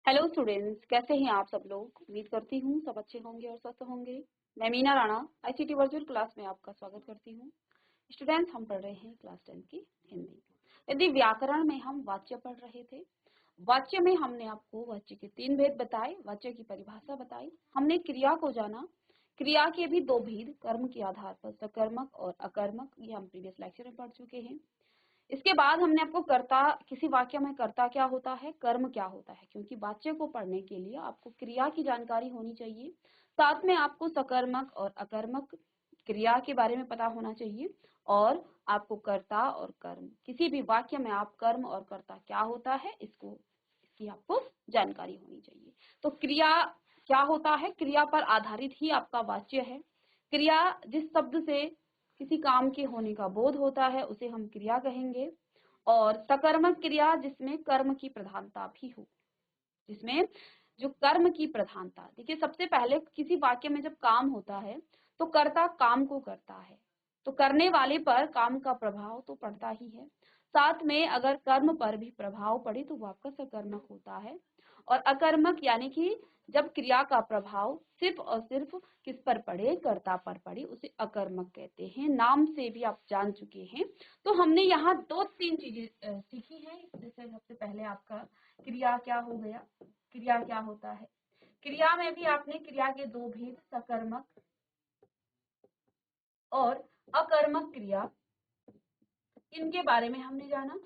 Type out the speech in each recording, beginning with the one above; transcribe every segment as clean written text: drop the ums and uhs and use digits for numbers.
Hello students, कैसे हैं आप सब लोग। उम्मीद करती हूँ सब अच्छे होंगे और स्वस्थ होंगे। मैं Meena Rana ICT virtual class में आपका स्वागत करती हूँ। स्टूडेंट्स, हम पढ़ रहे हैं क्लास 10 की हिंदी। यदि व्याकरण में हम वाच्य पढ़ रहे थे, वाच्य में हमने आपको वाच्य के 3 भेद बताए, वाच्य की परिभाषा बताई, हमने क्रिया को जाना। क्रिया के भी 2 भेद कर्म के आधार पर, सकर्मक और अकर्मक, ये हम प्रीवियस लेक्चर में पढ़ चुके हैं। इसके बाद हमने आपको कर्ता, किसी वाक्य में कर्ता क्या होता है, कर्म क्या होता है, क्योंकि वाच्य को पढ़ने के लिए आपको क्रिया की जानकारी होनी चाहिए, साथ में आपको सकर्मक और अकर्मक क्रिया के बारे में पता होना चाहिए, और आपको कर्ता और कर्म, किसी भी वाक्य में आप कर्म और कर्ता क्या होता है इसकी आपको जानकारी होनी चाहिए। तो क्रिया क्या होता है, क्रिया पर आधारित ही आपका वाच्य है। क्रिया जिस शब्द से किसी काम के होने का बोध होता है उसे हम क्रिया कहेंगे, और सकर्मक क्रिया जिसमें कर्म की प्रधानता भी हो, जिसमें जो कर्म की प्रधानता, देखिए सबसे पहले किसी वाक्य में जब काम होता है तो कर्ता काम को करता है, तो करने वाले पर काम का प्रभाव तो पड़ता ही है, साथ में अगर कर्म पर भी प्रभाव पड़े तो वो आपका सकर्मक होता है। और अकर्मक यानी कि जब क्रिया का प्रभाव सिर्फ और सिर्फ किस पर पड़े, कर्ता पर पड़े, उसे अकर्मक कहते हैं। नाम से भी आप जान चुके हैं। तो हमने यहाँ 2-3 चीजें सीखी हैं। जैसे सबसे पहले आपका क्रिया क्या हो गया, क्रिया क्या होता है। क्रिया में भी आपने क्रिया के 2 भेद, सकर्मक और अकर्मक क्रिया, इनके बारे में हमने जाना।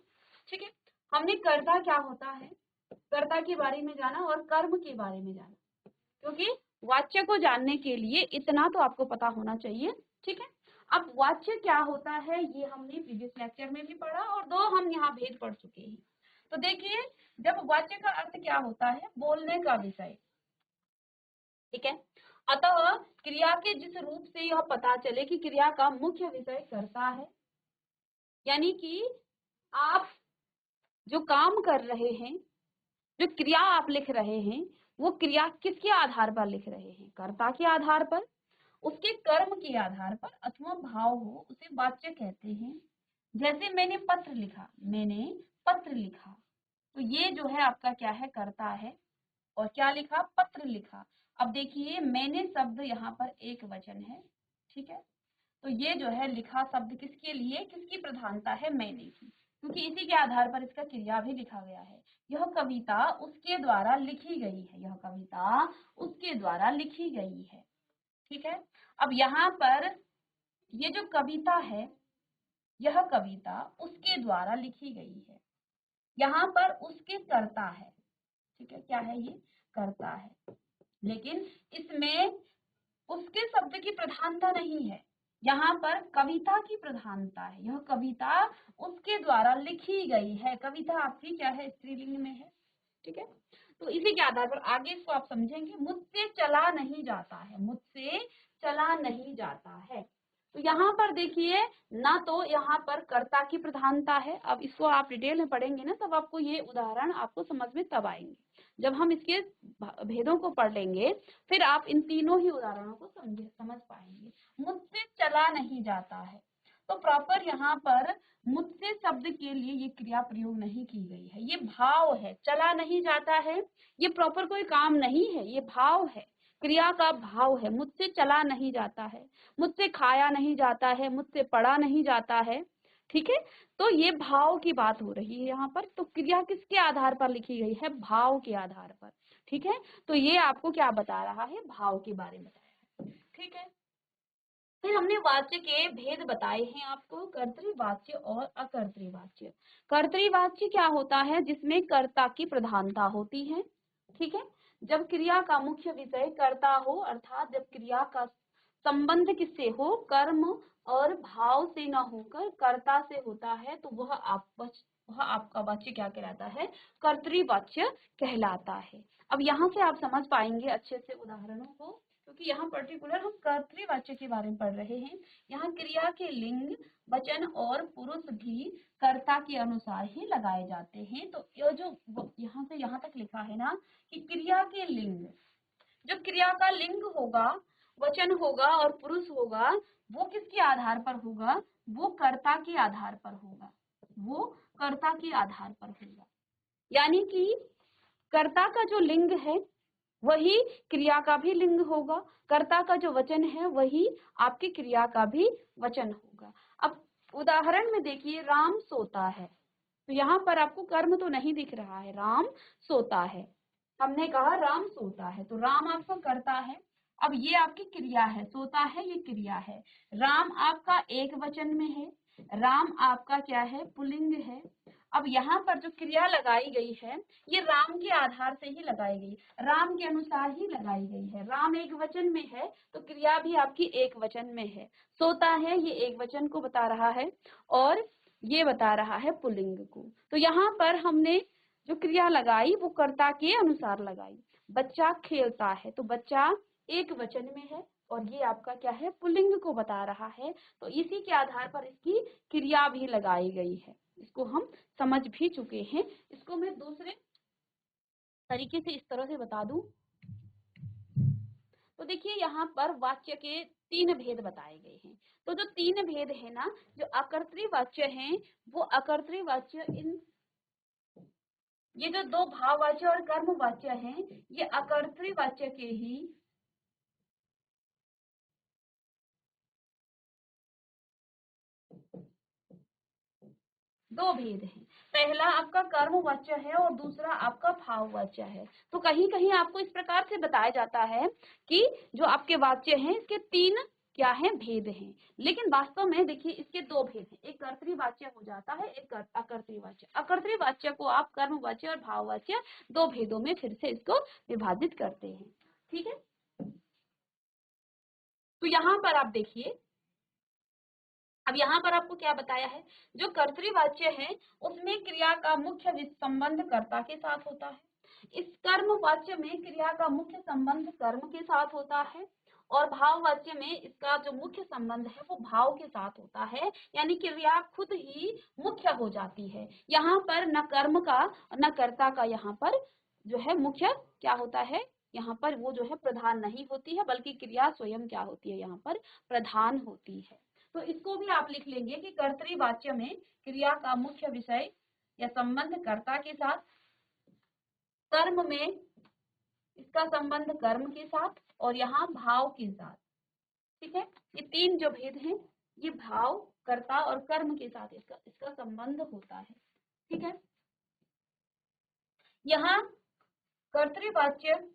ठीक है, हमने कर्ता क्या होता है, कर्ता के बारे में जाना और कर्म के बारे में जाना, क्योंकि वाच्य को जानने के लिए इतना तो आपको पता होना चाहिए। ठीक है, अब वाच्य क्या होता है ये हमने प्रीवियस लेक्चर में भी पढ़ा, और 2 हम यहाँ भेद पढ़ चुके हैं। तो देखिए, जब वाच्य का अर्थ क्या होता है, बोलने का विषय। ठीक है, अतः क्रिया के जिस रूप से यह पता चले कि क्रिया का मुख्य विषय कर्ता है, यानी कि आप जो काम कर रहे हैं, जो क्रिया आप लिख रहे हैं, वो क्रिया किसके आधार पर लिख रहे हैं, कर्ता के आधार पर, उसके कर्म के आधार पर, अथवा भाव हो, उसे वाच्य कहते हैं। जैसे मैंने पत्र लिखा, मैंने पत्र लिखा, तो ये जो है आपका क्या है, कर्ता है। और क्या लिखा, पत्र लिखा। अब देखिए, मैंने शब्द यहाँ पर एक वचन है। ठीक है, तो ये जो है लिखा शब्द किसके लिए, किसकी प्रधानता है, मैंने की, क्योंकि इसी के आधार पर इसका क्रिया भी लिखा गया है। यह कविता उसके द्वारा लिखी गई है, यह कविता उसके द्वारा लिखी गई है। ठीक है, अब यहाँ पर ये जो कविता है, यह कविता उसके द्वारा लिखी गई है। यहाँ पर उसके कर्ता है। ठीक है, क्या है ये, कर्ता है, लेकिन इसमें उसके शब्द की प्रधानता नहीं है, यहाँ पर कविता की प्रधानता है। यह कविता उसके द्वारा लिखी गई है, कविता आपकी क्या है, स्त्रीलिंग में है। ठीक है, तो इसी के आधार पर आगे इसको आप समझेंगे। मुझसे चला नहीं जाता है, मुझसे चला नहीं जाता है, तो यहाँ पर देखिए, ना तो यहाँ पर कर्ता की प्रधानता है। अब इसको आप डिटेल में पढ़ेंगे ना, तब आपको ये उदाहरण आपको समझ में तब आएंगे, जब हम इसके भेदों को पढ़ लेंगे, फिर आप इन तीनों ही उदाहरणों को समझ पाएंगे। मुझसे चला नहीं जाता है, तो प्रॉपर यहाँ पर मुझसे शब्द के लिए ये क्रिया प्रयोग नहीं की गई है, ये भाव है। चला नहीं जाता है, ये प्रॉपर कोई काम नहीं है, ये भाव है, क्रिया का भाव है। मुझसे चला नहीं जाता है, मुझसे खाया नहीं जाता है, मुझसे पढ़ा नहीं जाता है। ठीक है, तो ये भाव की बात हो रही है यहाँ पर। तो क्रिया किसके आधार पर लिखी गई है, भाव के आधार पर। ठीक है, तो ये आपको क्या बता रहा है, भाव के बारे में बताया है। ठीक है, फिर हमने वाच्य के भेद बताए हैं आपको, कर्तृवाच्य और अकर्तृवाच्य। कर्तृवाच्य क्या होता है, जिसमें कर्ता की प्रधानता होती है। ठीक है, जब क्रिया का मुख्य विषय कर्ता हो, अर्थात जब क्रिया का संबंध किससे हो, कर्म और भाव से न होकर कर्ता से होता है, तो वह आपका वाच्य क्या कहलाता है, कर्तृवाच्य कहलाता है। अब यहाँ से आप समझ पाएंगे अच्छे से उदाहरणों को, क्योंकि यहाँ पर्टिकुलर हम कर्तृवाच्य के बारे में पढ़ रहे हैं। यहाँ क्रिया के लिंग, वचन और पुरुष भी कर्ता के अनुसार ही लगाए जाते हैं। तो ये जो यहाँ से यहाँ तक लिखा है ना कि क्रिया के लिंग, जो क्रिया का लिंग होगा, वचन होगा और पुरुष होगा, वो किसके आधार पर होगा, वो कर्ता के आधार पर होगा, वो कर्ता के आधार पर होगा। यानी कि कर्ता का जो लिंग है वही क्रिया का भी लिंग होगा, कर्ता का जो वचन है वही आपकी क्रिया का भी वचन होगा। अब उदाहरण में देखिए, राम सोता है, तो यहाँ पर आपको कर्म तो नहीं दिख रहा है, राम सोता है। हमने कहा राम सोता है, तो राम आपका कर्ता है। अब ये आपकी क्रिया है, सोता है ये क्रिया है। राम आपका एक वचन में है, राम आपका क्या है, पुल्लिंग है। अब यहाँ पर जो क्रिया लगाई गई है ये राम के आधार से ही लगाई गई, राम के अनुसार ही लगाई गई है। राम एक वचन में है तो क्रिया भी आपकी एक वचन में है। सोता है ये एक वचन को बता रहा है और ये बता रहा है पुल्लिंग को। तो यहाँ पर हमने जो क्रिया लगाई वो कर्ता के अनुसार लगाई। बच्चा खेलता है, तो बच्चा एक वचन में है और ये आपका क्या है, पुल्लिंग को बता रहा है। तो इसी के आधार पर इसकी क्रिया भी लगाई गई है, इसको हम समझ भी चुके हैं। इसको मैं दूसरे तरीके से इस तरह से बता दूं, तो देखिए यहाँ पर वाच्य के 3 भेद बताए गए हैं। तो जो 3 भेद है ना, जो अकर्तृ वाच्य हैं वो अकर्तृ वाच्य, इन ये जो 2 भाववाच्य और कर्मवाच्य हैं ये अकर्तृ वाच्य के ही दो भेद हैं। पहला आपका कर्मवाच्य है और दूसरा आपका भाववाच्य है। तो कहीं कहीं आपको इस प्रकार से बताया जाता है कि जो आपके वाच्य हैं इसके 3 क्या है, भेद हैं, लेकिन वास्तव में देखिए इसके 2 भेद हैं। एक कर्तृवाच्य हो जाता है, एक अकर्तृवाच्य। अकर्तृवाच्य को आप कर्मवाच्य और भाववाच्य 2 भेदों में फिर से इसको विभाजित करते हैं। ठीक है, तो यहाँ पर आप देखिए, अब यहाँ पर आपको क्या बताया है, जो कर्तृवाच्य है उसमें क्रिया का मुख्य संबंध कर्ता के साथ होता है। इस कर्मवाच्य में क्रिया का मुख्य संबंध कर्म के साथ होता है और भाववाच्य में इसका जो मुख्य संबंध है वो भाव के साथ होता है, यानी क्रिया खुद ही मुख्य हो जाती है। यहाँ पर न कर्म का न कर्ता का यहाँ पर जो है मुख्य क्या होता है, यहाँ पर वो जो है प्रधान नहीं होती है, बल्कि क्रिया स्वयं क्या होती है, यहाँ पर प्रधान होती है। तो इसको भी आप लिख लेंगे कि कर्तृवाच्य में क्रिया का मुख्य विषय या संबंध कर्ता के साथ, कर्म में इसका संबंध कर्म के साथ और यहाँ भाव के साथ। ठीक है, ये 3 जो भेद हैं ये भाव, कर्ता और कर्म के साथ इसका संबंध होता है। ठीक है, यहाँ कर्तृवाच्य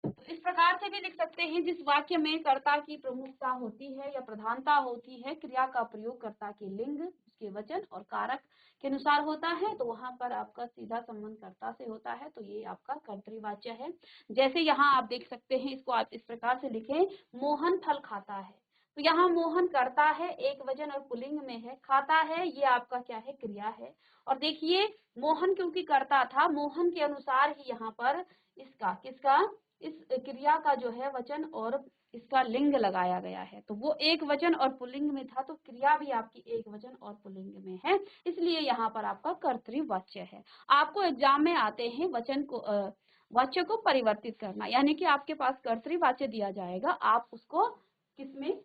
तो इस प्रकार से भी लिख सकते हैं, जिस वाक्य में कर्ता की प्रमुखता होती है या प्रधानता होती है, क्रिया का प्रयोग कर्ता के लिंग, उसके वचन और कारक के अनुसार होता है, तो वहां पर आपका सीधा संबंध कर्ता से होता है, तो ये आपका कर्तृवाच्य है। जैसे यहाँ आप देख सकते हैं, इसको आप इस प्रकार से लिखें, मोहन फल खाता है, तो यहाँ मोहन कर्ता है, एक वचन और पुल्लिंग में है, खाता है ये आपका क्या है, क्रिया है। और देखिए मोहन क्योंकि कर्ता था, मोहन के अनुसार ही यहाँ पर इसका किसका, इस क्रिया का जो है वचन और इसका लिंग लगाया गया है। तो वो एक वचन और पुल्लिंग में था, तो क्रिया भी आपकी एक वचन और पुल्लिंग में है, इसलिए यहाँ पर आपका कर्तृवाच्य है। आपको एग्जाम में आते हैं वचन को वाच्य को परिवर्तित करना, यानी कि आपके पास कर्तृवाच्य दिया जाएगा, आप उसको किसमें,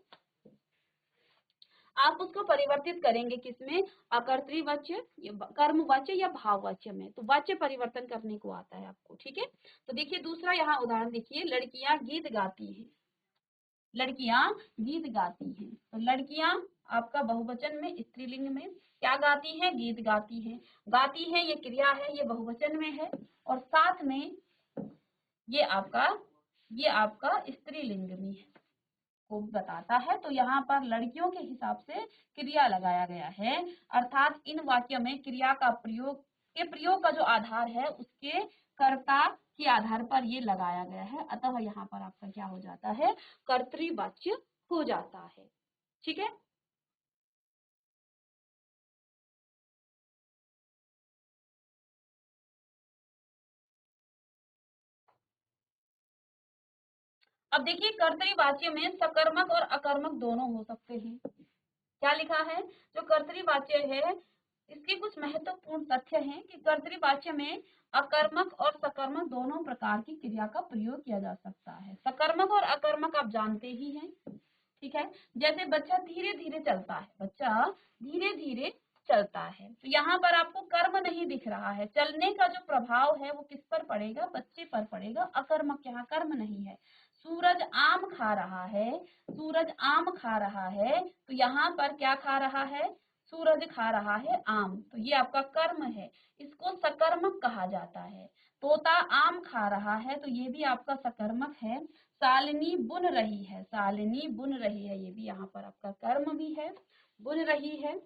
आप उसको परिवर्तित करेंगे किसमें, अकर्तृवाच्य, कर्मवाच्य या भाववाच्य में। तो वाच्य परिवर्तन करने को आता है आपको। ठीक है, तो देखिए दूसरा यहाँ उदाहरण देखिए, लड़कियां गीत गाती हैं, लड़कियां गीत गाती हैं, तो लड़कियां आपका बहुवचन में स्त्रीलिंग में क्या गाती हैं, गीत गाती हैं। गाती है ये क्रिया है, ये बहुवचन में है और साथ में ये आपका स्त्रीलिंग में है को बताता है। तो यहाँ पर लड़कियों के हिसाब से क्रिया लगाया गया है, अर्थात इन वाक्य में क्रिया का प्रयोग का जो आधार है उसके कर्ता के आधार पर ये लगाया गया है, अतः यहाँ पर आपका क्या हो जाता है, कर्तृवाच्य हो जाता है। ठीक है, अब देखिए कर्तृवाच्य में सकर्मक और अकर्मक दोनों हो सकते हैं। क्या लिखा है, जो कर्तृवाच्य है इसके कुछ महत्वपूर्ण तथ्य हैं कि कर्तृवाच्य में अकर्मक और सकर्मक दोनों प्रकार की क्रिया का प्रयोग किया जा सकता है। सकर्मक और अकर्मक आप जानते ही हैं, ठीक है। जैसे बच्चा धीरे धीरे चलता है, बच्चा धीरे धीरे चलता है, तो यहाँ पर आपको कर्म नहीं दिख रहा है। चलने का जो प्रभाव है वो किस पर पड़ेगा, बच्चे पर पड़ेगा, अकर्मक, यहाँ कर्म नहीं है। सूरज आम खा रहा है, सूरज आम खा रहा है, तो यहाँ पर क्या खा रहा है, सूरज खा रहा है आम, तो ये आपका कर्म है, इसको सकर्मक कहा जाता है। तोता आम खा रहा है, तो ये भी आपका सकर्मक है। शालिनी बुन रही है, शालिनी बुन रही है, ये भी यहाँ पर आपका कर्म भी है, बुन रही है।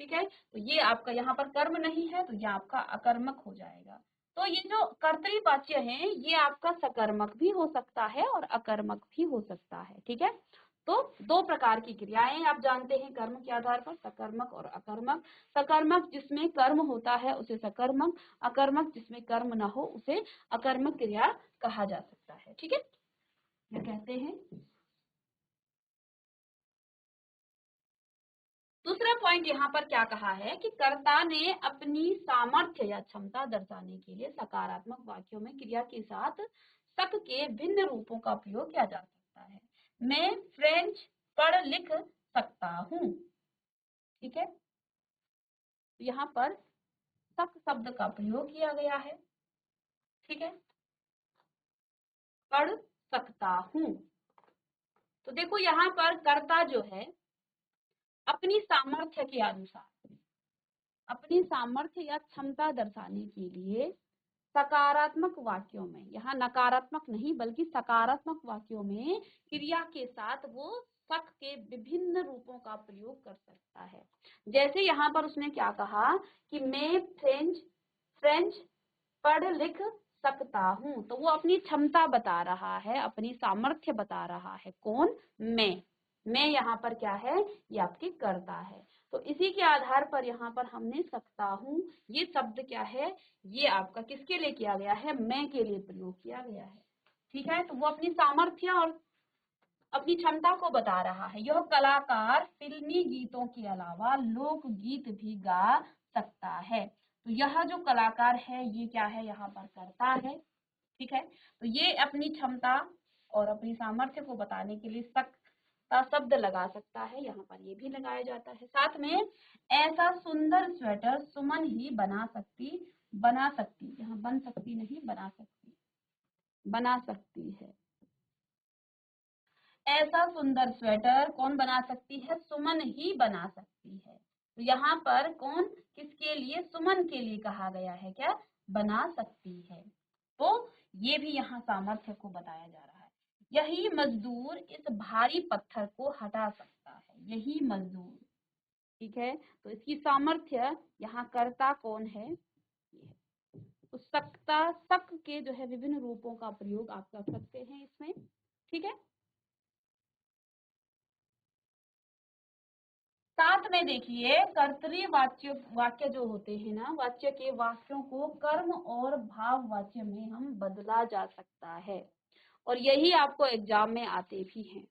ठीक है, तो ये आपका यहाँ पर कर्म नहीं है, तो ये आपका अकर्मक हो जाएगा। तो ये जो कर्तृवाच्य है ये आपका सकर्मक भी हो सकता है और अकर्मक भी हो सकता है। ठीक है, तो दो प्रकार की क्रियाएं आप जानते हैं कर्म के आधार पर, सकर्मक और अकर्मक। सकर्मक जिसमें कर्म होता है उसे सकर्मक, अकर्मक जिसमें कर्म ना हो उसे अकर्मक क्रिया कहा जा सकता है। ठीक है, क्या कहते हैं। दूसरा पॉइंट यहाँ पर क्या कहा है कि कर्ता ने अपनी सामर्थ्य या क्षमता दर्शाने के लिए सकारात्मक वाक्यों में क्रिया के साथ सक के भिन्न रूपों का प्रयोग किया जा सकता है। मैं फ्रेंच पढ़ लिख सकता हूँ। ठीक है, तो यहाँ पर सक शब्द का प्रयोग किया गया है। ठीक है, पढ़ सकता हूँ, तो देखो यहाँ पर कर्ता जो है अपनी सामर्थ्य के अनुसार, अपनी सामर्थ्य या क्षमता दर्शाने के लिए सकारात्मक वाक्यों में, यहाँ नकारात्मक नहीं बल्कि सकारात्मक वाक्यों में क्रिया के साथ वो सक के विभिन्न रूपों का प्रयोग कर सकता है। जैसे यहाँ पर उसने क्या कहा कि मैं फ्रेंच पढ़ लिख सकता हूँ, तो वो अपनी क्षमता बता रहा है, अपनी सामर्थ्य बता रहा है। कौन, मैं यहाँ पर क्या है, ये आपकी कर्ता है। तो इसी के आधार पर यहाँ पर हमने सकता हूँ ये शब्द क्या है, ये आपका किसके लिए किया गया है, मैं के लिए प्रयोग किया गया है। ठीक है, तो वो अपनी सामर्थ्य और अपनी क्षमता को बता रहा है। यह कलाकार फिल्मी गीतों के अलावा लोक गीत भी गा सकता है। तो यह जो कलाकार है ये क्या है, यहाँ पर कर्ता है। ठीक है, तो ये अपनी क्षमता और अपनी सामर्थ्य को बताने के लिए सकता शब्द लगा सकता है, यहाँ पर ये भी लगाया जाता है। साथ में ऐसा सुंदर स्वेटर सुमन ही बना सकती, यहाँ बन सकती नहीं, बना सकती है। ऐसा सुंदर स्वेटर कौन बना सकती है, सुमन ही बना सकती है। तो यहाँ पर कौन, किसके लिए, सुमन के लिए कहा गया है, क्या, बना सकती है। तो ये भी यहाँ सामर्थ्य को बताया जा रहा है। यही मजदूर इस भारी पत्थर को हटा सकता है, यही मजदूर। ठीक है, तो इसकी सामर्थ्य यहाँ कर्ता कौन है, ये है। तो सकता, सक के जो है विभिन्न रूपों का प्रयोग आप कर सकते हैं इसमें। ठीक है, साथ में देखिए कर्तरी वाक्य जो होते हैं ना, वाच्य के वाक्यों को कर्म और भाव वाच्य में हम बदला जा सकता है, और यही आपको एग्जाम में आते भी हैं।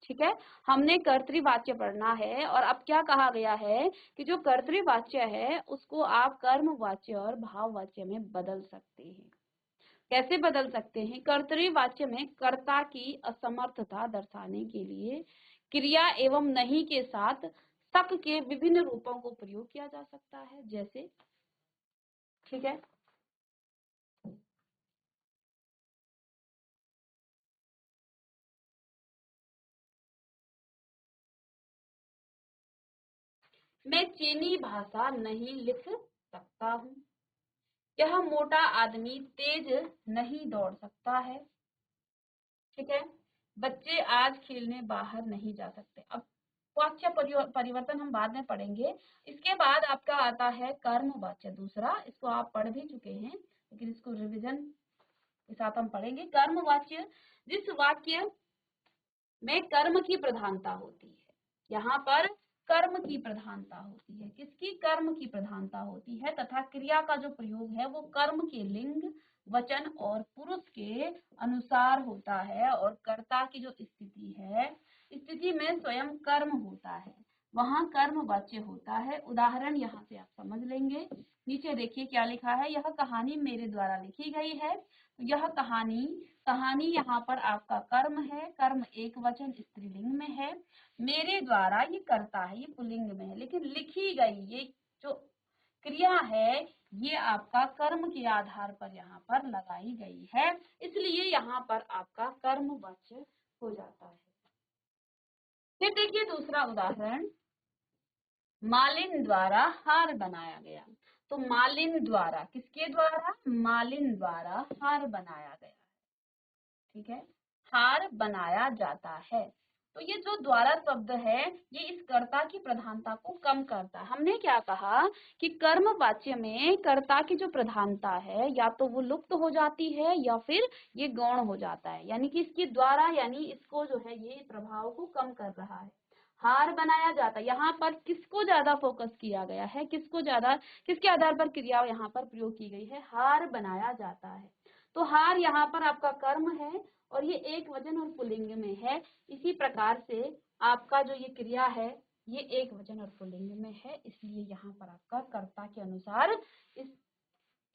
ठीक है, हमने कर्तृवाच्य पढ़ना है, और अब क्या कहा गया है कि जो कर्तृवाच्य है उसको आप कर्म वाच्य और भाव वाच्य में बदल सकते हैं। कैसे बदल सकते हैं, कर्तृवाच्य में कर्ता की असमर्थता दर्शाने के लिए क्रिया एवं नहीं के साथ सक के विभिन्न रूपों को प्रयोग किया जा सकता है। जैसे, ठीक है, मैं चीनी भाषा नहीं लिख सकता हूँ। यह मोटा आदमी तेज नहीं दौड़ सकता है। ठीक है, बच्चे आज खेलने बाहर नहीं जा सकते। अब वाच्य परिवर्तन हम बाद में पढ़ेंगे। इसके बाद आपका आता है कर्म वाच्य दूसरा, इसको आप पढ़ भी चुके हैं लेकिन इसको रिवीजन के साथ हम पढ़ेंगे। कर्म वाच्य, जिस वाक्य में कर्म की प्रधानता होती है, यहाँ पर कर्म की प्रधानता होती है, किसकी, कर्म की प्रधानता होती है, तथा क्रिया का जो प्रयोग है वो कर्म के लिंग, वचन और पुरुष के अनुसार होता है, और कर्ता की जो स्थिति है, स्थिति में स्वयं कर्म होता है, वहां कर्म वाच्य होता है। उदाहरण यहाँ से आप समझ लेंगे। नीचे देखिए क्या लिखा है, यह कहानी मेरे द्वारा लिखी गई है, तो यह कहानी, कहानी यहाँ पर आपका कर्म है, कर्म एक वचन स्त्रीलिंग में है, मेरे द्वारा ये करता है, ये पुल्लिंग में है, लेकिन लिखी गई ये जो क्रिया है ये आपका कर्म के आधार पर यहाँ पर लगाई गई है, इसलिए यहाँ पर आपका कर्मवाच्य हो जाता है। फिर देखिए दूसरा उदाहरण, मालिन द्वारा हार बनाया गया। तो मालिन द्वारा, किसके द्वारा? मालिन द्वारा हार बनाया गया, ठीक है, हार बनाया जाता है। तो ये जो द्वारा शब्द है ये इस कर्ता की प्रधानता को कम करता है। हमने क्या कहा कि कर्म वाच्य में कर्ता की जो प्रधानता है या तो वो लुप्त हो जाती है या फिर ये गौण हो जाता है, यानी कि इसके द्वारा, यानी इसको जो है ये प्रभाव को कम कर रहा है। हार बनाया जाता है, यहाँ पर किसको ज्यादा फोकस किया गया है, किसको ज्यादा, किसके आधार पर क्रिया यहाँ पर प्रयोग की गई है? हार बनाया जाता है। तो हार यहाँ पर आपका कर्म है और ये एक वचन और पुल्लिंग में है। इसी प्रकार से आपका जो ये क्रिया है ये एक वचन और पुल्लिंग में है, इसलिए यहाँ पर आपका कर्ता के अनुसार इस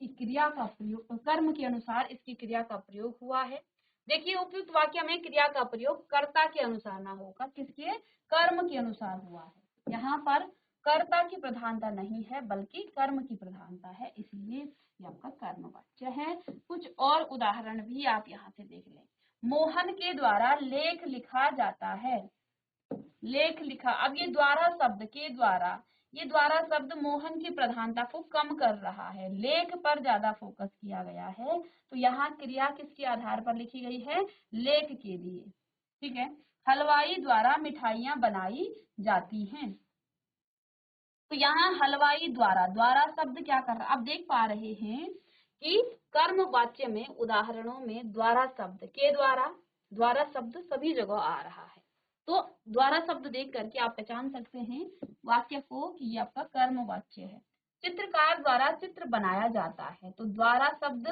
क्रिया का प्रयोग, कर्म के अनुसार इसकी क्रिया का प्रयोग हुआ है। देखिए उपयुक्त वाक्य में क्रिया का प्रयोग कर्ता के अनुसार ना होगा, किसके? कर्म के अनुसार हुआ है। यहाँ पर कर्ता की प्रधानता नहीं है बल्कि कर्म की प्रधानता है, इसलिए ये आपका कर्मवाच्य है। कुछ और उदाहरण भी आप यहाँ से देख लें। मोहन के द्वारा लेख लिखा जाता है, लेख लिखा, अब ये द्वारा शब्द के द्वारा, ये द्वारा शब्द मोहन की प्रधानता को कम कर रहा है, लेख पर ज्यादा फोकस किया गया है। तो यहाँ क्रिया किसके आधार पर लिखी गई है? लेख के लिए, ठीक है। हलवाई द्वारा मिठाइयां बनाई जाती हैं। तो यहाँ हलवाई द्वारा, द्वारा शब्द क्या कर रहा है? आप देख पा रहे हैं कि कर्म वाच्य में उदाहरणों में द्वारा शब्द के द्वारा, द्वारा शब्द सभी जगह आ रहा है। तो द्वारा शब्द देख करके आप पहचान सकते हैं वाक्य को कि ये आपका कर्म वाच्य है। चित्रकार द्वारा चित्र बनाया जाता है, तो द्वारा शब्द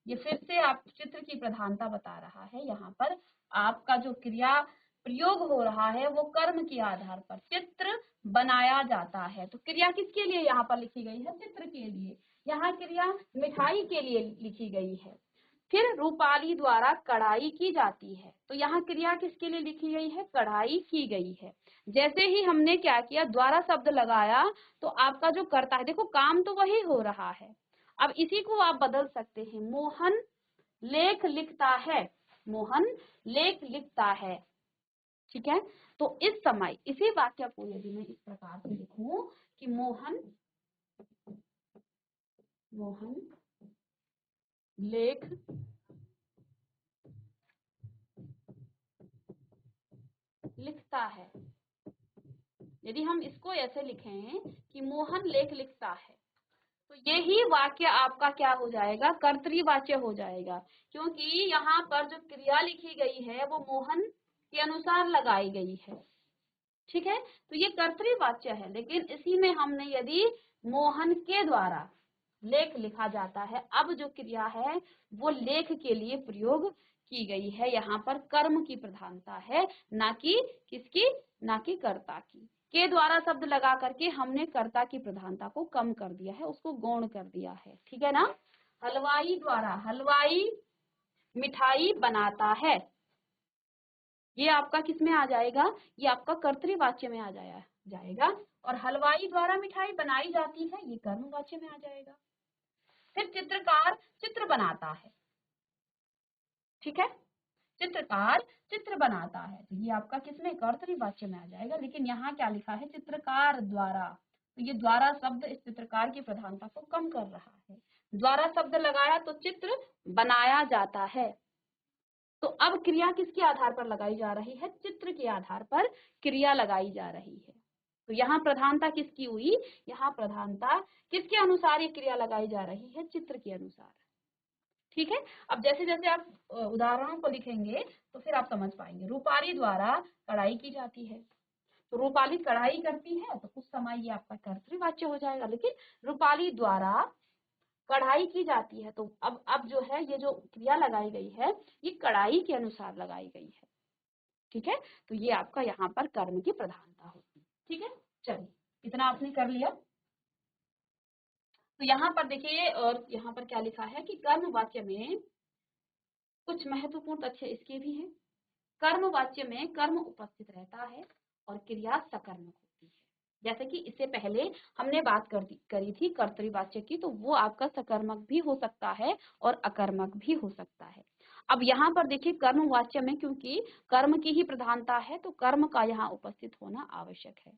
ये फिर से आप चित्र की प्रधानता बता रहा है। यहाँ पर आपका जो क्रिया प्रयोग हो रहा है वो कर्म के आधार पर, चित्र बनाया जाता है। तो क्रिया किसके लिए यहाँ पर लिखी गई है? चित्र के लिए। यहाँ क्रिया मिठाई के लिए लिखी गई है। फिर रूपाली द्वारा कढ़ाई की जाती है, तो यहाँ क्रिया किसके लिए लिखी गई है? कढ़ाई की गई है। जैसे ही हमने क्या किया, द्वारा शब्द लगाया तो आपका जो कर्ता है, देखो काम तो वही हो रहा है। अब इसी को आप बदल सकते हैं, मोहन लेख लिखता है, मोहन लेख लिखता है, ठीक है। तो इस समय इसी वाक्य को यदि मैं इस प्रकार से लिखूं कि मोहन, मोहन लेख लिखता है, यदि हम इसको ऐसे लिखें कि मोहन लेख लिखता है, तो यही वाक्य आपका क्या हो जाएगा? कर्तृवाच्य हो जाएगा, क्योंकि यहाँ पर जो क्रिया लिखी गई है वो मोहन के अनुसार लगाई गई है, ठीक है। तो ये कर्तृवाच्य है, लेकिन इसी में हमने यदि मोहन के द्वारा लेख लिखा जाता है, अब जो क्रिया है वो लेख के लिए प्रयोग की गई है। यहाँ पर कर्म की प्रधानता है, ना कि किसकी? ना कि कर्ता की। के द्वारा शब्द लगा करके हमने कर्ता की प्रधानता को कम कर दिया है, उसको गौण कर दिया है, ठीक है ना। हलवाई द्वारा, हलवाई मिठाई बनाता है, ये आपका किस में आ जाएगा? ये आपका कर्तृवाच्य में आ जाएगा। और हलवाई द्वारा मिठाई बनाई जाती है, ये कर्मवाच्य में आ जाएगा। फिर चित्रकार चित्र बनाता है, ठीक है, चित्रकार चित्र बनाता है, तो ये आपका किसमें? कर्तृवाच्य में आ जाएगा। लेकिन यहाँ क्या लिखा है? चित्रकार द्वारा, तो ये द्वारा शब्द इस चित्रकार की प्रधानता को कम कर रहा है। द्वारा शब्द लगाया तो चित्र बनाया जाता है। तो अब क्रिया किसके आधार पर लगाई जा रही है? चित्र के आधार पर क्रिया लगाई जा रही है। तो यहाँ प्रधानता किसकी हुई? यहाँ प्रधानता किसके अनुसार ये क्रिया लगाई जा रही है? चित्र के अनुसार, ठीक है। अब जैसे जैसे आप उदाहरणों को लिखेंगे तो फिर आप समझ पाएंगे। रूपाली द्वारा कढ़ाई की जाती है, तो रूपाली कढ़ाई करती है तो उस समय ये आपका कर्तृवाच्य हो जाएगा। लेकिन रूपाली द्वारा कढ़ाई की जाती है, तो अब जो है ये जो क्रिया लगाई गई है ये कढ़ाई के अनुसार लगाई गई है, ठीक है। तो ये आपका यहाँ पर कर्म की प्रधानता होगी, ठीक है। चलिए इतना आपने कर लिया। तो यहाँ पर देखिए, और यहाँ पर क्या लिखा है कि कर्म वाक्य में कुछ महत्वपूर्ण तथ्य इसके भी हैं। कर्मवाच्य में कर्म उपस्थित रहता है और क्रिया सकर्मक होती है। जैसे कि इससे पहले हमने बात करी थी कर्तृवाच्य की, तो वो आपका सकर्मक भी हो सकता है और अकर्मक भी हो सकता है। अब यहाँ पर देखिए कर्मवाच्य में क्योंकि कर्म की ही प्रधानता है तो कर्म का यहाँ उपस्थित होना आवश्यक है,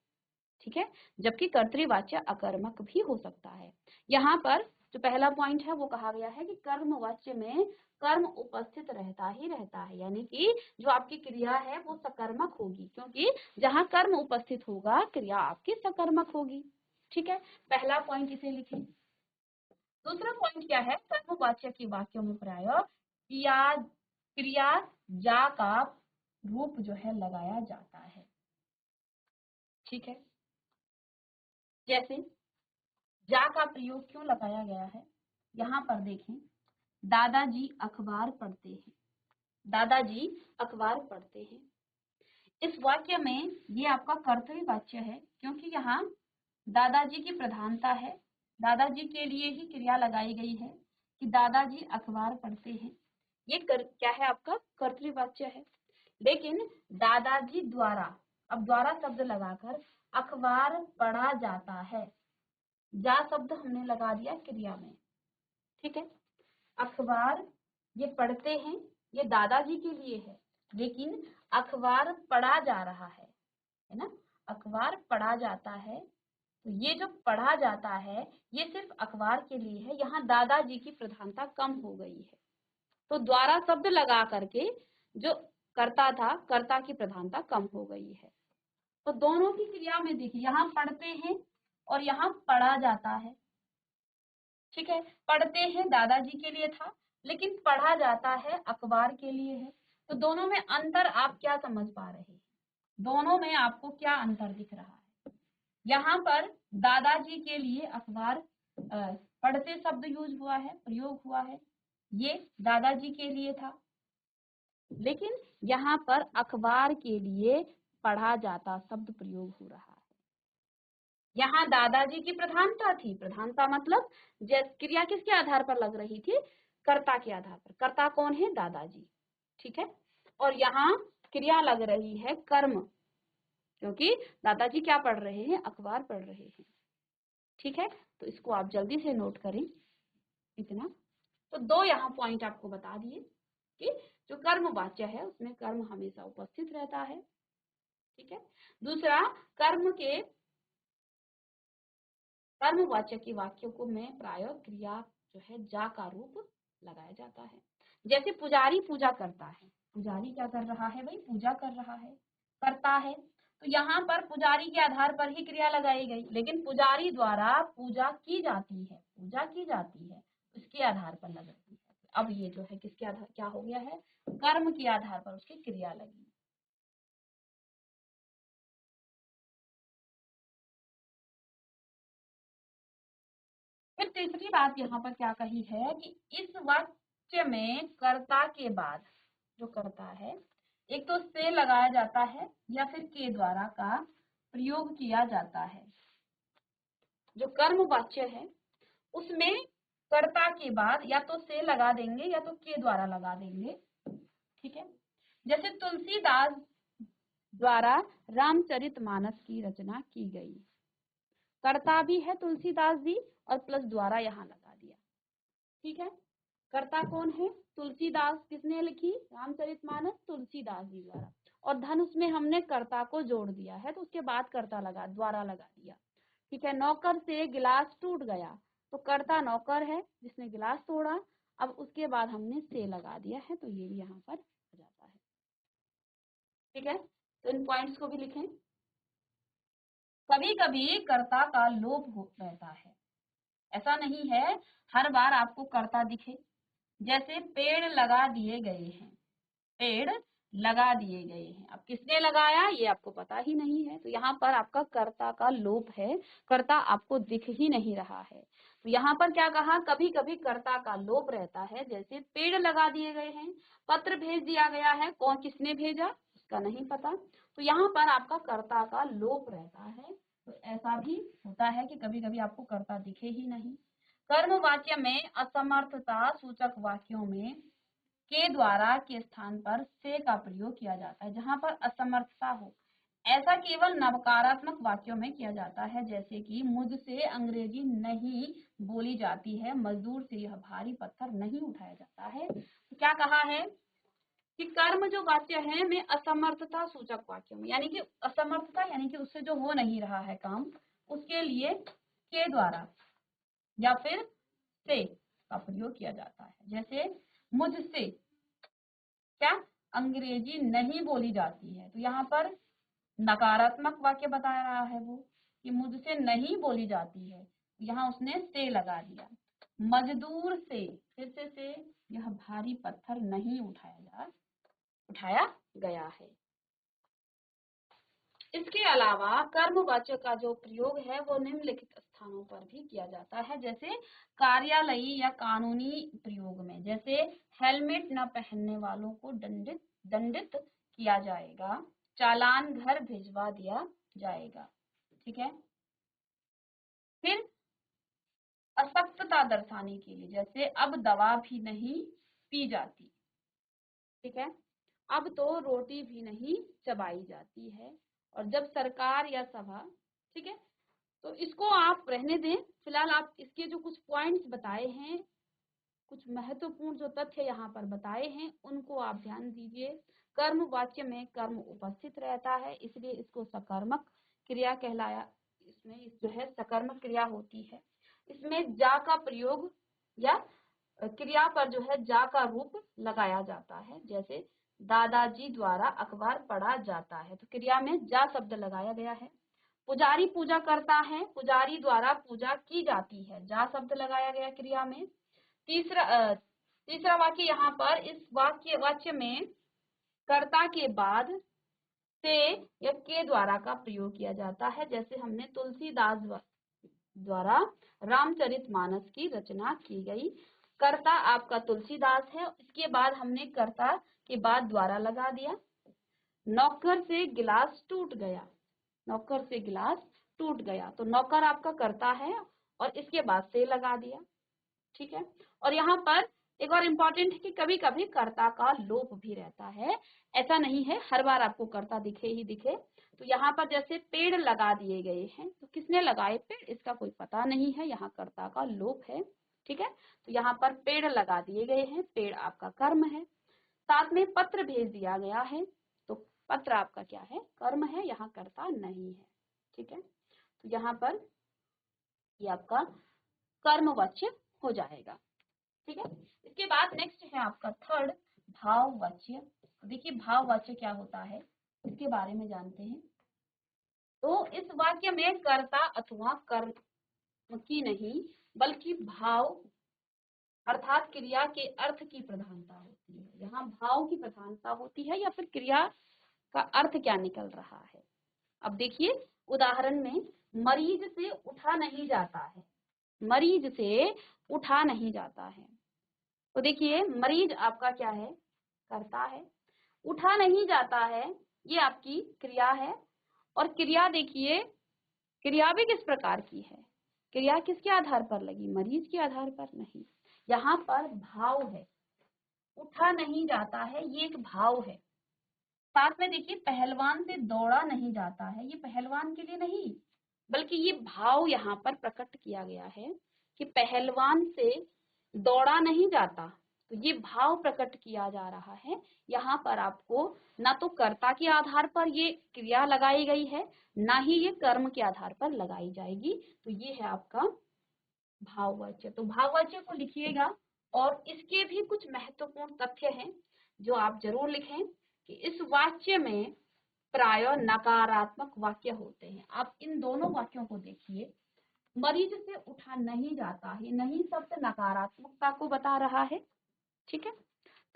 ठीक है, जबकि कर्तृवाच्य अकर्मक भी हो सकता है। यहाँ पर जो पहला पॉइंट है वो कहा गया है कि कर्मवाच्य में कर्म उपस्थित रहता ही रहता है, यानी कि जो आपकी क्रिया है वो सकर्मक होगी, क्योंकि जहाँ कर्म उपस्थित होगा क्रिया आपकी सकर्मक होगी। ठीक है, पहला पॉइंट इसे लिखें। दूसरा पॉइंट क्या है, कर्मवाच्य की वाक्यों में प्राय क्रिया जा का रूप जो है लगाया जाता है। ठीक है, जैसे जा का प्रयोग क्यों लगाया गया है, यहाँ पर देखें, दादाजी अखबार पढ़ते हैं, दादाजी अखबार पढ़ते हैं। इस वाक्य में ये आपका कर्तव्यवाच्य है, क्योंकि यहाँ दादाजी की प्रधानता है, दादाजी के लिए ही क्रिया लगाई गई है कि दादाजी अखबार पढ़ते हैं। ये क्या है, आपका कर्तव्यवाच्य है। लेकिन दादाजी द्वारा, अब द्वारा शब्द लगाकर अखबार पढ़ा जाता है, जा शब्द हमने लगा दिया क्रिया में। ठीक है, अखबार ये पढ़ते हैं, ये दादाजी के लिए है, लेकिन अखबार पढ़ा जा रहा है ना, अखबार पढ़ा जाता है, तो ये जो पढ़ा जाता है ये सिर्फ अखबार के लिए है, यहाँ दादाजी की प्रधानता कम हो गई है, तो द्वारा शब्द लगा करके जो कर्ता था, कर्ता की प्रधानता कम हो गई है। तो दोनों की क्रिया में देखिए, यहाँ पढ़ते हैं और यहाँ पढ़ा जाता है। ठीक है, पढ़ते हैं दादाजी के लिए था, लेकिन पढ़ा जाता है अखबार के लिए है। तो दोनों में अंतर आप क्या समझ पा रहे हैं, दोनों में आपको क्या अंतर दिख रहा है। यहाँ पर दादाजी के लिए अखबार पढ़ते शब्द यूज हुआ है, प्रयोग हुआ है, ये दादाजी के लिए था, लेकिन यहाँ पर अखबार के लिए पढ़ा जाता शब्द प्रयोग हो रहा है। यहाँ दादाजी की प्रधानता थी, प्रधानता मतलब क्रिया किसके आधार पर लग रही थी, कर्ता के आधार पर, कर्ता कौन है, दादाजी। ठीक है, और यहाँ क्रिया लग रही है कर्म, क्योंकि दादाजी क्या पढ़ रहे हैं, अखबार पढ़ रहे हैं। ठीक है, तो इसको आप जल्दी से नोट करें इतना। तो दो यहाँ पॉइंट आपको बता दिए कि जो कर्मवाच्य है उसमें कर्म हमेशा उपस्थित रहता है। ठीक है, दूसरा कर्मवाच्य की वाक्यों को में प्राय क्रिया जो है जा का रूप लगाया जाता है। जैसे पुजारी पूजा करता है, पुजारी क्या कर रहा है भाई, पूजा कर रहा है, करता है, तो यहाँ पर पुजारी के आधार पर ही क्रिया लगाई गई, लेकिन पुजारी द्वारा पूजा की जाती है, पूजा की जाती है, उसके आधार पर लग रही है। अब ये जो है किसके आधार, क्या हो गया है, कर्म के आधार पर उसकी क्रिया लगी। फिर तीसरी बात यहाँ पर क्या कही है कि इस वाक्य में कर्ता के बाद जो करता है, एक तो से लगाया जाता है या फिर के द्वारा का प्रयोग किया जाता है। जो कर्म वाच्य है उसमें कर्ता के बाद या तो से लगा देंगे या तो के द्वारा लगा देंगे। ठीक है, जैसे तुलसीदास द्वारा रामचरितमानस की रचना की गई, कर्ता भी है तुलसीदास जी और प्लस द्वारा यहाँ लगा दिया। ठीक है, कर्ता कौन है, तुलसीदास, किसने लिखी, रामचरितमानस, तुलसीदास जी द्वारा, और धन उसमें हमने कर्ता को जोड़ दिया है, तो उसके बाद कर्ता लगा, द्वारा लगा दिया। ठीक है, नौकर से गिलास टूट गया, तो कर्ता नौकर है जिसने गिलास तोड़ा, अब उसके बाद हमने से लगा दिया है, तो ये भी यहाँ पर आ जाता है। ठीक है, तो इन पॉइंट्स को भी लिखें। कभी कभी कर्ता का लोप हो रहता है, ऐसा नहीं है हर बार आपको कर्ता दिखे। जैसे पेड़ लगा दिए गए हैं, पेड़ लगा दिए गए हैं, अब किसने लगाया ये आपको पता ही नहीं है, तो यहाँ पर आपका कर्ता का लोप है, कर्ता आपको दिख ही नहीं रहा है। तो यहाँ पर क्या कहा, कभी कभी कर्ता का लोप रहता है, जैसे पेड़ लगा दिए गए हैं, पत्र भेज दिया गया है, कौन किसने भेजा उसका नहीं पता, तो यहाँ पर आपका कर्ता का लोप रहता है। तो ऐसा भी होता है कि कभी कभी आपको कर्ता दिखे ही नहीं। कर्मवाच्य में असमर्थता सूचक वाक्यों में के द्वारा के स्थान पर से का प्रयोग किया जाता है। जहां पर असमर्थता हो ऐसा केवल नकारात्मक वाक्यों में किया जाता है, जैसे कि मुझसे अंग्रेजी नहीं बोली जाती है, मजदूर से यह भारी पत्थर नहीं उठाया जाता है। तो क्या कहा है कि कर्म जो वाक्य है में असमर्थता सूचक वाक्यों में, यानी कि असमर्थता यानी कि उससे जो हो नहीं रहा है काम, उसके लिए के द्वारा या फिर से का प्रयोग किया जाता है। जैसे मुझसे क्या अंग्रेजी नहीं बोली जाती है, तो यहाँ पर नकारात्मक वाक्य बता रहा है वो कि मुझसे नहीं बोली जाती है, यहाँ उसने से लगा दिया। मजदूर से फिर से यह भारी पत्थर नहीं उठाया गया है। इसके अलावा कर्मवाचक का जो प्रयोग है वो निम्नलिखित स्थानों पर भी किया जाता है, जैसे कार्यालयी या कानूनी प्रयोग में, जैसे हेलमेट न पहनने वालों को दंडित किया जाएगा, चालान घर भिजवा दिया जाएगा। ठीक है। फिर अशक्तता दर्शाने के लिए, जैसे अब दवा भी नहीं पी जाती। ठीक है। अब तो रोटी भी नहीं चबाई जाती है। और जब सरकार या सभा, ठीक है, तो इसको आप रहने दें फिलहाल। आप इसके जो कुछ पॉइंट्स बताए हैं, कुछ महत्वपूर्ण जो तथ्य यहाँ पर बताए हैं, उनको आप ध्यान दीजिए। कर्म वाक्य में कर्म उपस्थित रहता है, इसलिए इसको सकर्मक क्रिया कहलाया। इसमें जो है सकर्मक क्रिया होती है। इसमें जा का प्रयोग या क्रिया पर जो है जा का रूप लगाया जाता है, जैसे दादाजी द्वारा अखबार पढ़ा जाता है, तो क्रिया में जा शब्द लगाया गया है। पुजारी पूजा करता है, पुजारी द्वारा पूजा की जाती है, जा शब्द लगाया गया क्रिया में। तीसरा वाक्य यहाँ पर इस वाक्य में कर्ता के बाद से या के द्वारा का प्रयोग किया जाता है, जैसे हमने तुलसीदास द्वारा रामचरितमानस की रचना की गई। कर्ता आपका तुलसीदास है, इसके बाद हमने कर्ता के बाद द्वारा लगा दिया। नौकर से गिलास टूट गया, नौकर से गिलास टूट गया, तो नौकर आपका कर्ता है और इसके बाद से लगा दिया। ठीक है। और यहाँ पर एक और इम्पोर्टेंट है कि कभी कभी कर्ता का लोप भी रहता है, ऐसा नहीं है हर बार आपको कर्ता दिखे ही दिखे। तो यहाँ पर जैसे पेड़ लगा दिए गए हैं, तो किसने लगाए पेड़, इसका कोई पता नहीं है, यहाँ कर्ता का लोप है। ठीक है। तो यहाँ पर पेड़ लगा दिए गए हैं, पेड़ आपका कर्म है। साथ में पत्र भेज दिया गया है, तो पत्र आपका क्या है, कर्म है, यहाँ कर्ता नहीं है। ठीक है। तो यहाँ पर ये आपका कर्मवाच्य हो जाएगा। ठीक है। इसके बाद नेक्स्ट है आपका थर्ड भाववाच्य। देखिए भाववाच्य क्या होता है इसके बारे में जानते हैं। तो इस वाक्य में कर्ता अथवा कर्म की नहीं बल्कि भाव अर्थात क्रिया के अर्थ की प्रधानता होती है। यहाँ भाव की प्रधानता होती है या फिर क्रिया का अर्थ क्या निकल रहा है। अब देखिए उदाहरण में मरीज से उठा नहीं जाता है, मरीज से उठा नहीं जाता है, तो देखिए मरीज आपका क्या है, कर्ता है। उठा नहीं जाता है ये आपकी क्रिया है। और क्रिया देखिए क्रिया भी किस प्रकार की है, क्रिया किसके आधार पर लगी, मरीज के आधार पर नहीं, यहाँ पर भाव है। उठा नहीं जाता है ये एक भाव है। साथ में देखिए पहलवान से दौड़ा नहीं जाता है, ये पहलवान के लिए नहीं बल्कि ये भाव यहाँ पर प्रकट किया गया है कि पहलवान से दौड़ा नहीं जाता, तो ये भाव प्रकट किया जा रहा है। यहाँ पर आपको ना तो कर्ता के आधार पर ये क्रिया लगाई गई है, ना ही ये कर्म के आधार पर लगाई जाएगी। तो ये है आपका भाववाच्य। तो भाववाच्य को लिखिएगा और इसके भी कुछ महत्वपूर्ण तथ्य हैं जो आप जरूर लिखें कि इस वाक्य में प्रायः नकारात्मक वाक्य होते हैं। आप इन दोनों वाक्यों को देखिए, मरीज से उठा नहीं जाता है, नहीं शब्द नकारात्मकता को बता रहा है। ठीक है।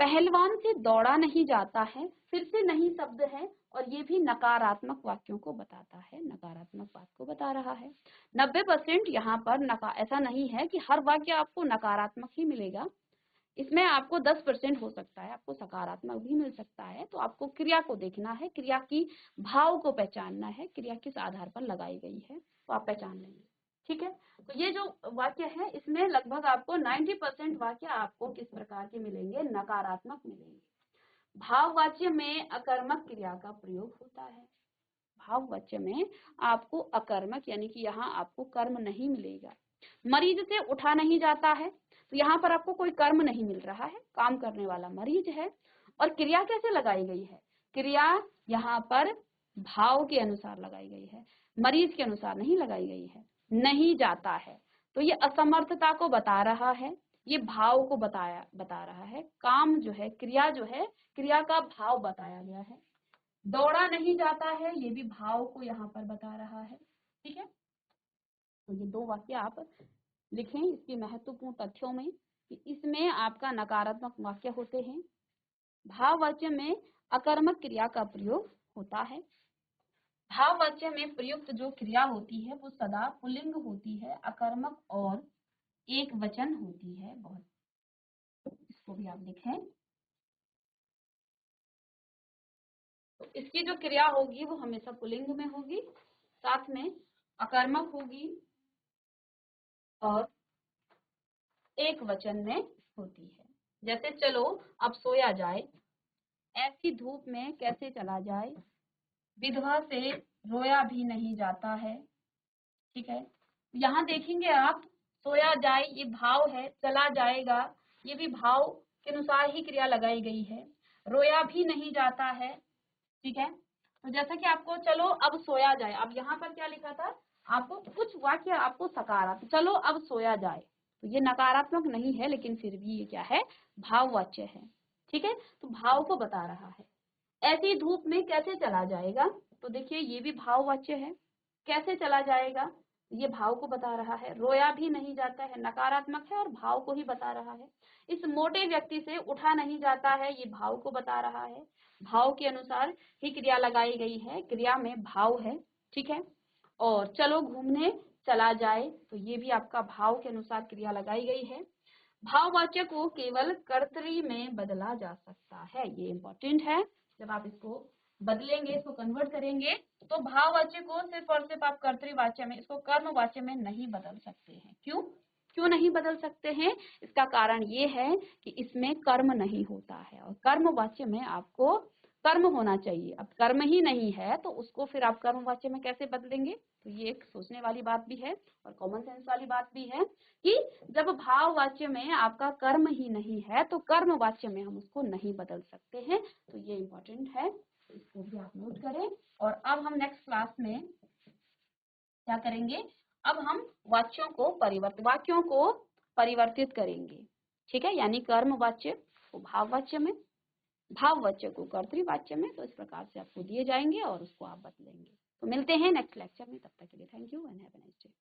पहलवान से दौड़ा नहीं जाता है, फिर से नहीं शब्द है और ये भी नकारात्मक वाक्यों को बताता है, नकारात्मक बात को बता रहा है। 90% यहाँ पर ऐसा नहीं है कि हर वाक्य आपको नकारात्मक ही मिलेगा, इसमें आपको 10% हो सकता है आपको सकारात्मक भी मिल सकता है। तो आपको क्रिया को देखना है, क्रिया की भाव को पहचानना है, क्रिया किस आधार पर लगाई गई है तो आप पहचान लेंगे। ठीक है। तो ये जो वाक्य है इसमें लगभग आपको 90% वाक्य आपको किस प्रकार के मिलेंगे, नकारात्मक मिलेंगे। भाववाच्य में अकर्मक क्रिया का प्रयोग होता है। भाववाच्य में आपको अकर्मक यानी कि यहाँ आपको कर्म नहीं मिलेगा। मरीज से उठा नहीं जाता है, तो यहाँ पर आपको कोई कर्म नहीं मिल रहा है, काम करने वाला मरीज है। और क्रिया कैसे लगाई गई है, क्रिया यहाँ पर भाव के अनुसार लगाई गई है, मरीज के अनुसार नहीं लगाई गई है। नहीं जाता है तो ये असमर्थता को बता रहा है, ये भाव को बता रहा है। काम जो है, क्रिया जो है, क्रिया का भाव बताया गया है। दौड़ा नहीं जाता है, ये भी भाव को यहाँ पर बता रहा है। ठीक है, तो ये दो वाक्य आप लिखें इसकी महत्वपूर्ण तथ्यों में कि इसमें आपका नकारात्मक वाक्य होते हैं। भाववाच्य में अकर्मक क्रिया का प्रयोग होता है। भाववाच्य में प्रयुक्त जो क्रिया होती है वो सदा पुल्लिंग होती है, अकर्मक और एक वचन होती है। बहुत, इसको भी आप लिखें। तो इसकी जो क्रिया होगी वो हमेशा पुल्लिंग में होगी, साथ में अकर्मक होगी और एक वचन में होती है। जैसे चलो अब सोया जाए, ऐसी धूप में कैसे चला जाए, विधवा से रोया भी नहीं जाता है। ठीक है, यहाँ देखेंगे आप, सोया जाए ये भाव है, चला जाएगा ये भी भाव के अनुसार ही क्रिया लगाई गई है, रोया भी नहीं जाता है। ठीक है, तो जैसा कि आपको चलो अब सोया जाए, अब यहाँ पर क्या लिखा था, आपको कुछ वाक्य आपको सकारात्मक, चलो अब सोया जाए, तो ये नकारात्मक नहीं है लेकिन फिर भी ये क्या है, भाववाच्य है। ठीक है, तो भाव को बता रहा है। ऐसी धूप में कैसे चला जाएगा, तो देखिए ये भी भाववाच्य है, कैसे चला जाएगा ये भाव को बता रहा है। रोया भी नहीं जाता है, नकारात्मक है और भाव को ही बता रहा है। इस मोटे व्यक्ति से उठा नहीं जाता है, ये भाव को बता रहा है, भाव के अनुसार ही क्रिया लगाई गई है, क्रिया में भाव है। ठीक है, और चलो घूमने चला जाए, तो ये भी आपका भाव के अनुसार क्रिया लगाई गई है। भाववाच्य को केवल कर्तरी में बदला जा सकता है, ये इंपॉर्टेंट है। जब आप इसको बदलेंगे, इसको कन्वर्ट करेंगे, तो भाववाच्य को सिर्फ और सिर्फ आप कर्तृवाच्य में, इसको कर्मवाच्य में नहीं बदल सकते हैं। क्यों क्यों नहीं बदल सकते हैं, इसका कारण ये है कि इसमें कर्म नहीं होता है, और कर्मवाच्य में आपको कर्म होना चाहिए। अब कर्म ही नहीं है तो उसको फिर आप कर्मवाच्य में कैसे बदलेंगे, तो ये एक सोचने वाली बात भी है और कॉमन सेंस वाली बात भी है कि जब भाववाच्य में आपका कर्म ही नहीं है तो कर्मवाच्य में हम उसको नहीं बदल सकते हैं। तो ये इम्पोर्टेंट है, इसको भी आप नोट करें। और अब हम नेक्स्ट क्लास में क्या करेंगे, अब हम वाक्यों को परिवर्तित करेंगे। ठीक है, यानी कर्मवाच्य को भाववाच्य में, भाववाच्य को कर्तृवाच्य में, तो इस प्रकार से आपको दिए जाएंगे और उसको आप बदलेंगे। तो मिलते हैं नेक्स्ट लेक्चर में, तब तक के लिए thank you and have a nice day.